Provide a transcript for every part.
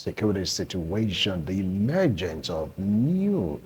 security situation, the emergence of new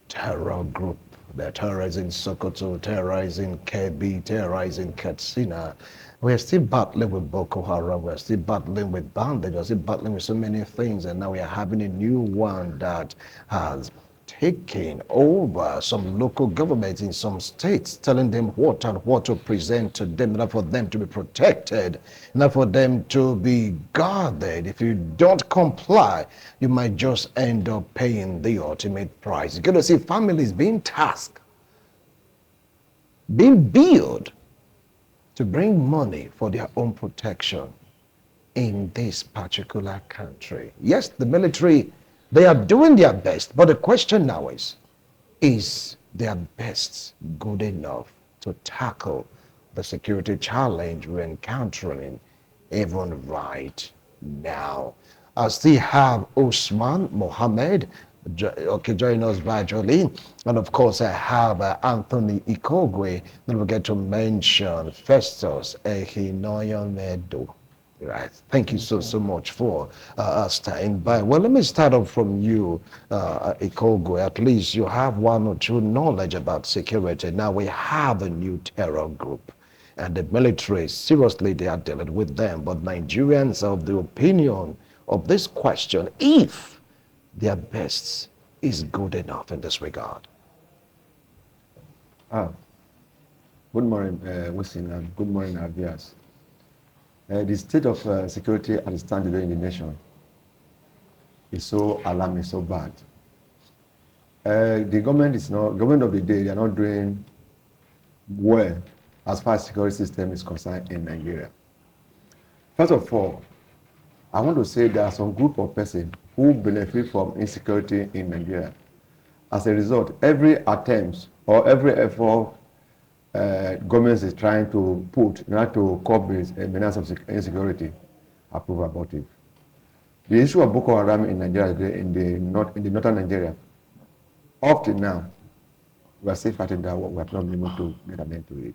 terror group. They're terrorizing Sokoto, terrorizing Kebbi, terrorizing Katsina. We're still battling with Boko Haram. We're still battling with bandits. We're still battling with so many things. And now we are having a new one that has taken over some local governments in some states, telling them what and what to present to them, enough for them to be protected, enough for them to be guarded. If you don't comply, you might just end up paying the ultimate price. You're going to see families being tasked, being billed to bring money for their own protection in this particular country. Yes, the military, they are doing their best, but the question now is their best good enough to tackle the security challenge we're encountering even right now? I still have Usman Mohammed, join us virtually. And of course, I have Anthony Ikogwe. Don't forget to mention Festus Ehinoyomedo. Right. Thank you so much for staying by. Well, let me start off from you, Ikogwe. At least you have one or two knowledge about security. Now we have a new terror group, and the military, seriously, they are dealing with them. But Nigerians are of the opinion of this question, if their best is good enough in this regard. Good morning, Wisin, and good morning, our viewers. The state of security at the stand today in the nation is so alarming, so bad. The government of the day, they are not doing well as far as security system is concerned in Nigeria. First of all, I want to say there are some group of persons who benefit from insecurity in Nigeria. As a result, every attempt or every effort government is trying to put in order to curb the menace of insecurity are proof abortive. The issue of Boko Haram in Nigeria today, in the northern Nigeria, up to now, we are still fighting that war. We have not been able to get an end to it.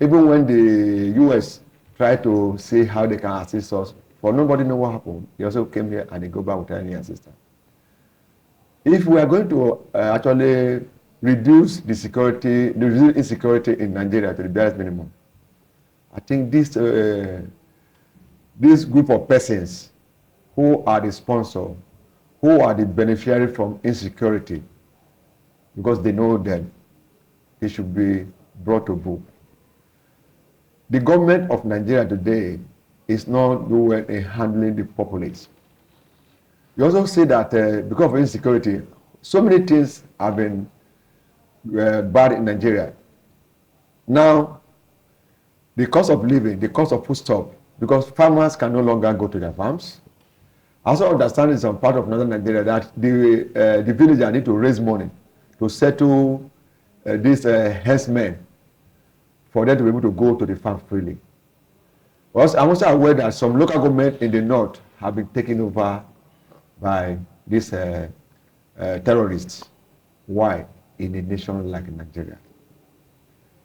Even when the U.S. tried to see how they can assist us, for nobody know what happened. They also came here and they go back without any assistance. If we are going to actually reduce insecurity in Nigeria to the barest minimum, I think this group of persons who are the sponsor, who are the beneficiary from insecurity, because they know them, they should be brought to book. The government of Nigeria today is not doing well in handling the populace. You also see that because of insecurity, so many things have been bad in Nigeria. Now, the cost of living, the cost of foodstuff, because farmers can no longer go to their farms. I also understand in some part of northern Nigeria that the villagers need to raise money to settle these herdsmen for them to be able to go to the farm freely. Also, I'm also aware that some local government in the north have been taken over by these terrorists. Why? In a nation like Nigeria,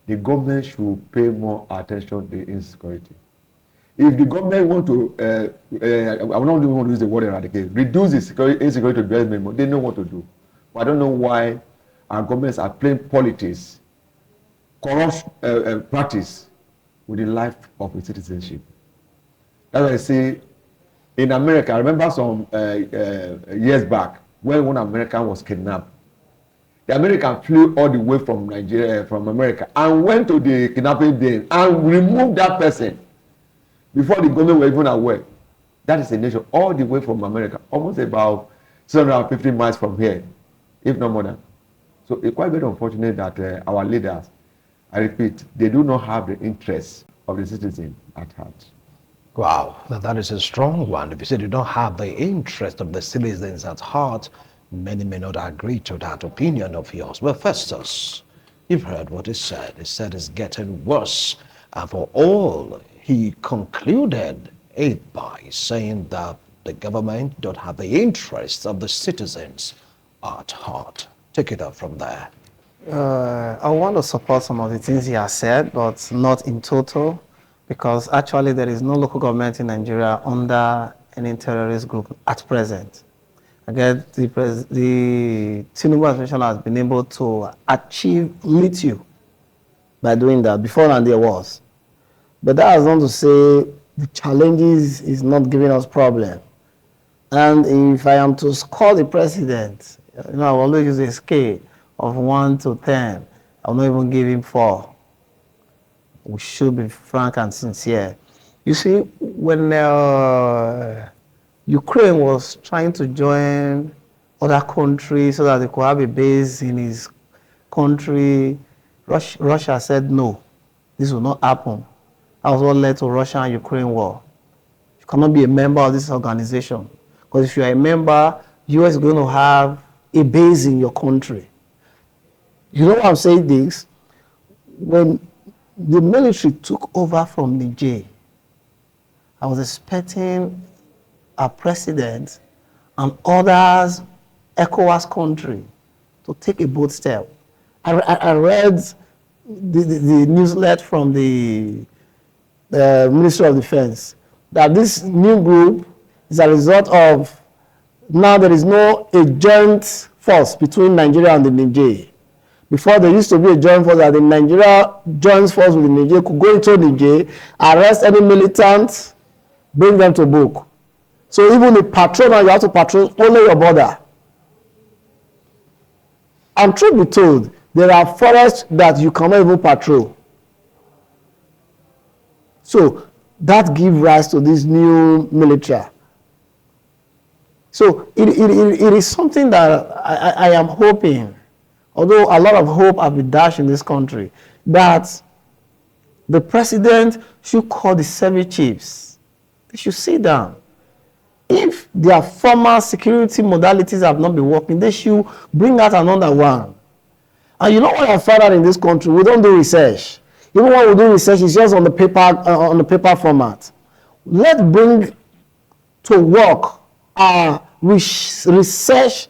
the government should pay more attention to insecurity. If the government want to, I don't even want to use the word eradicate, reduce the insecurity to the minimum, they know what to do. But I don't know why our governments are playing politics, corrupt practice with the life of its citizenship. That's why I say, in America, I remember some years back when one American was kidnapped. The American flew all the way from Nigeria, from America, and went to the kidnapping den and removed that person before the government were even aware. That is a nation all the way from America, almost about 650 miles from here, if not more than. So it's quite very unfortunate that our leaders, I repeat, they do not have the interests of the citizen at heart. Wow, now that is a strong one. If you say you don't have the interest of the citizens at heart, many may not agree to that opinion of yours. Well, Festus, you've heard what he said. He said it's getting worse. And for all, he concluded it by saying that the government don't have the interests of the citizens at heart. Take it up from there. I want to support some of the things he has said, but not in total, because actually there is no local government in Nigeria under any terrorist group at present. Again, the Tinubu administration has been able to achieve little by doing that. Before now there was. But that is not to say the challenges is not giving us problem. And if I am to score the president, I will always use a scale of 1 to 10. I will not even give him 4. We should be frank and sincere. You see, when Ukraine was trying to join other countries so that they could have a base in his country, Russia said no, this will not happen. That was what led to Russia and Ukraine war. You cannot be a member of this organization. Because if you are a member, US is going to have a base in your country. You know why I'm saying this? When the military took over from Niger, I was expecting our president and others, ECOWAS country, to take a bold step. I read the newsletter from the Ministry of Defense that this new group is a result of, now there is no a joint force between Nigeria and the Niger. Before there used to be a joint force that the Nigeria joins force with the Niger, could go into Niger, arrest any militant, bring them to book. So even the patrol, now you have to patrol only your border. And truth be told, there are forests that you cannot even patrol. So that gives rise to this new military. So it is something that I am hoping, although a lot of hope has been dashed in this country, that the president should call the service chiefs. They should sit down. If their former security modalities have not been working, they should bring out another one. And you know what I found out in this country? We don't do research. Even when we do research, it's just on the paper format. Let's bring to work our research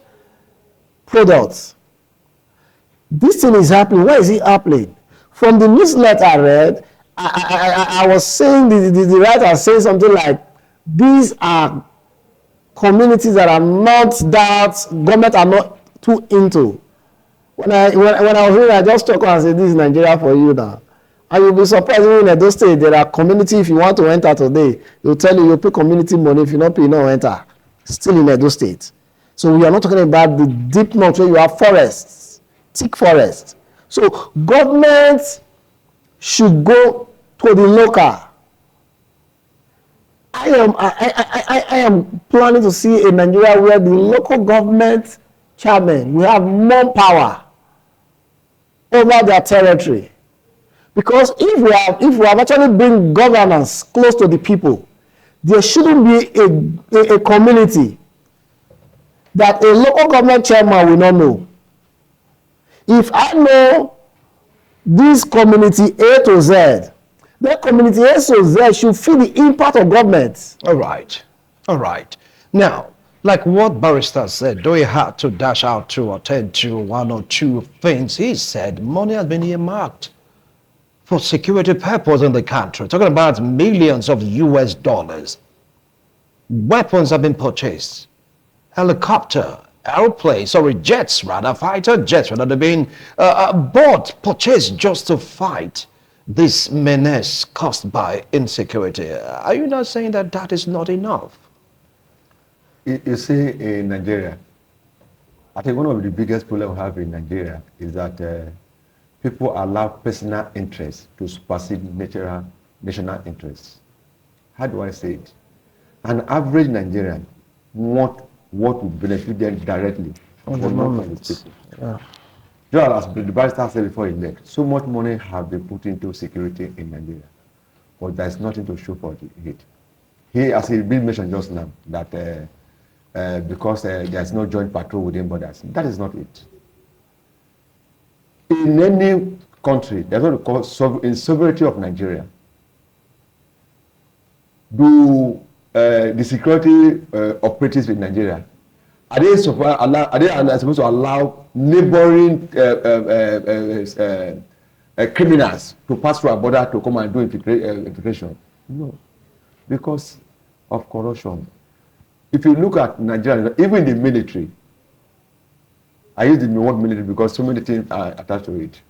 products. This thing is happening. Why is it happening? From the newsletter I read, I was saying, the writer saying something like, these are communities that are not, that government are not too into. When I was reading, I just talk and say, this is Nigeria for you now. And you'll be surprised, even in Edo State, there are community, if you want to enter today, they'll tell you, you pay community money, if you not pay, you don't enter. Still in Edo State. So we are not talking about the deep north where you have forests, thick forests. So government should go to the local. I am planning to see a Nigeria where the local government chairman will have more power over their territory. Because if we have actually bring governance close to the people, there shouldn't be a community that a local government chairman will not know. If I know this community A to Z, that community A to Z should feel the impact of government. All right. All right. Now, like what Barrister said, though he had to dash out to or attend to 1 or 2 things, he said money has been earmarked for security purpose in the country. Talking about millions of US dollars. Weapons have been purchased. Helicopter, airplanes, sorry, jets rather, fighter jets rather, they've been bought, purchased just to fight this menace caused by insecurity. Are you not saying that that is not enough? You see, in Nigeria, I think one of the biggest problems we have in Nigeria is that people allow personal interests to supersede national interests. How do I say it? An average Nigerian wants what would benefit them directly, but not from the people. Yeah. Just as the barrister said before he left, so much money have been put into security in Nigeria, but there's nothing to show for it. He, as he been mentioned just now, that because there's no joint patrol within borders, that is not it. In any country, there's what we call in sovereignty of Nigeria. Do the security operatives in Nigeria, are they supposed to allow neighboring criminals to pass through our border to come and do infiltration? No, because of corruption. if you look at Nigeria, even the military, I use the word military because so many things are attached to it.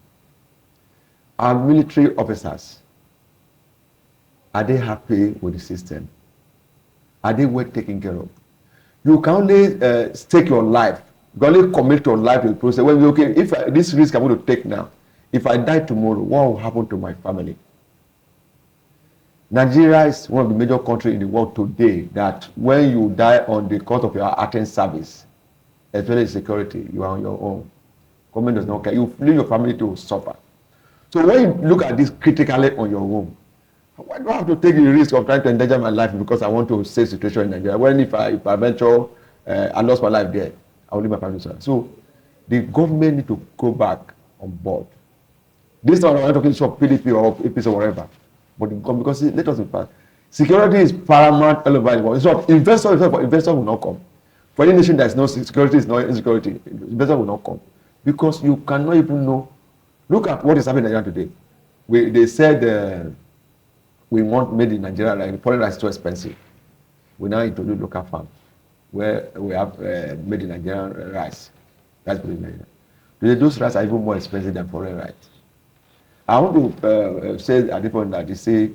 Our military officers, are they happy with the system? Are they well taken care of? You can only stake your life. You can only commit your life to the process. When okay, if this risk I'm going to take now, if I die tomorrow, what will happen to my family? Nigeria is one of the major countries in the world today that when you die on the cost of your acting service, especially security, you are on your own. Government does not care. You leave your family to suffer. So when you look at this critically on your own, why do I have to take the risk of trying to endanger my life because I want to save situation in Nigeria? When if I venture, I lost my life there, I will leave my family. So the government need to go back on board. This time I'm not talking about PDP or APC or whatever, but because let us be fair, security is paramount all over the world. It's not investors will not come. For any nation that is no security, is not insecurity, investors will not come because you cannot even know. Look at what is happening in Nigeria today. They said we want made in Nigeria, like foreign rice is too expensive. We now introduce local farm where we have made in Nigerian rice. That's what in Nigeria. Today, those rice are even more expensive than foreign rice. I want to say at this point that they say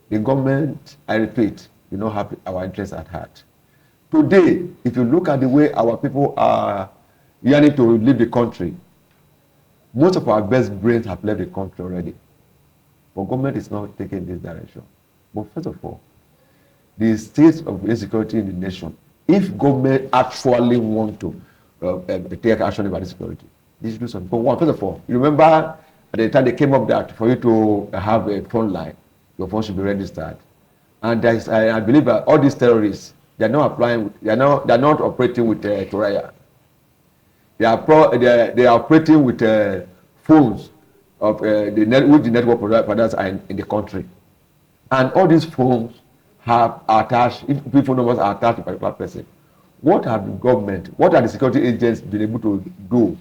the government, I repeat, do not have our interests at heart. Today, if you look at the way our people are yearning to leave the country, most of our best brains have left the country already. But government is not taking this direction. But first of all, the state of insecurity in the nation, if government actually want to take action about insecurity, they should do something. But one, first of all, you remember at the time they came up that for you to have a phone line, your phone should be registered. And there is, I believe that all these terrorists, they are not applying, they are not operating with Toraya. They are operating with phones of with the network providers are in the country, and all these phones have attached. If phone numbers are attached to a particular person, what have the government, what are the security agents been able to do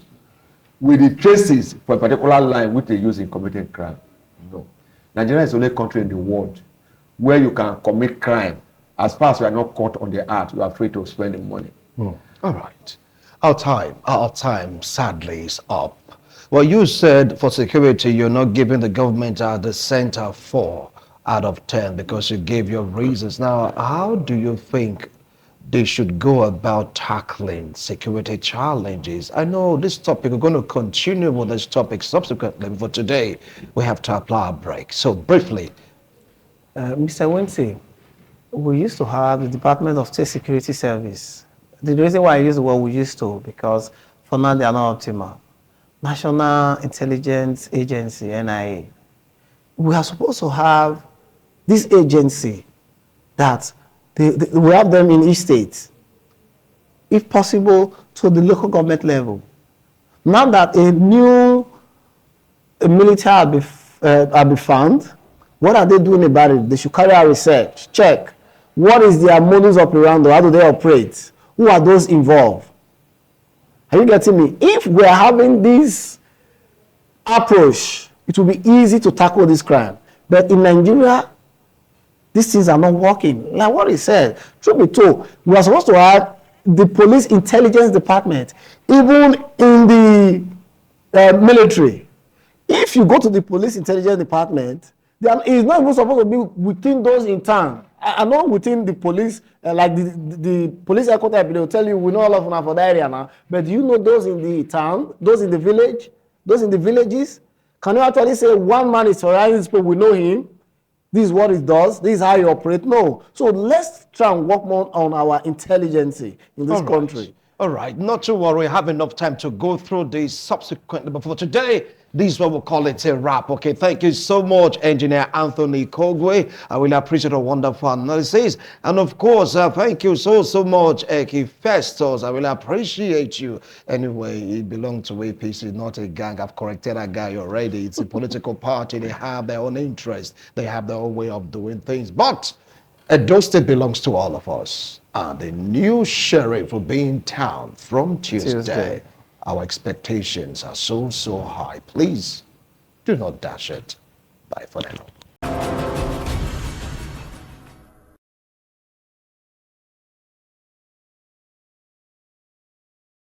with the traces for a particular line which they use in committing crime? No, Nigeria is the only country in the world where you can commit crime as far as you are not caught on the act. You are free to spend the money. All right. Our time sadly is up. Well, you said for security, you're not giving the government the center 4 out of 10 because you gave your reasons. Now, how do you think they should go about tackling security challenges? I know this topic, we're going to continue with this topic subsequently, but today we have to apply a break. So briefly. Mr. Winty, we used to have the Department of State Security Service. The reason why I use the word we used to, because for now they are not optimal. National Intelligence Agency, NIA. We are supposed to have this agency that we have them in each state, if possible, to the local government level. Now that a new military have been found, what are they doing about it? They should carry out research, check. What is their modus operandi? How do they operate? Who are those involved? Are you getting me? If we are having this approach, it will be easy to tackle this crime. But in Nigeria, these things are not working. Like what he said, truth be told, we are supposed to have the police intelligence department, even in the military. If you go to the police intelligence department, it's not even supposed to be within those in town. And not within the police, like the police headquarters, they will tell you, we know all of them for that area now. But do you know those in the town, those in the village, those in the villages? Can you actually say one man is surrounding this people, we know him, this is what he does, this is how he operates? No. So let's try and work more on our intelligence in this country. All right, not to worry, I have enough time to go through these subsequently, but for today, this is what we'll call it a wrap. Okay, thank you so much, Engineer Anthony Kogwe. I really appreciate a wonderful analysis. And of course, thank you so much, Eki Festus. I really appreciate you. Anyway, it belongs to APC, not a gang. I've corrected that guy already. It's a political party. They have their own interest. They have their own way of doing things. But Edo State belongs to all of us. And the new sheriff will be in town from Tuesday. Our expectations are so high. Please do not dash it. Bye for now.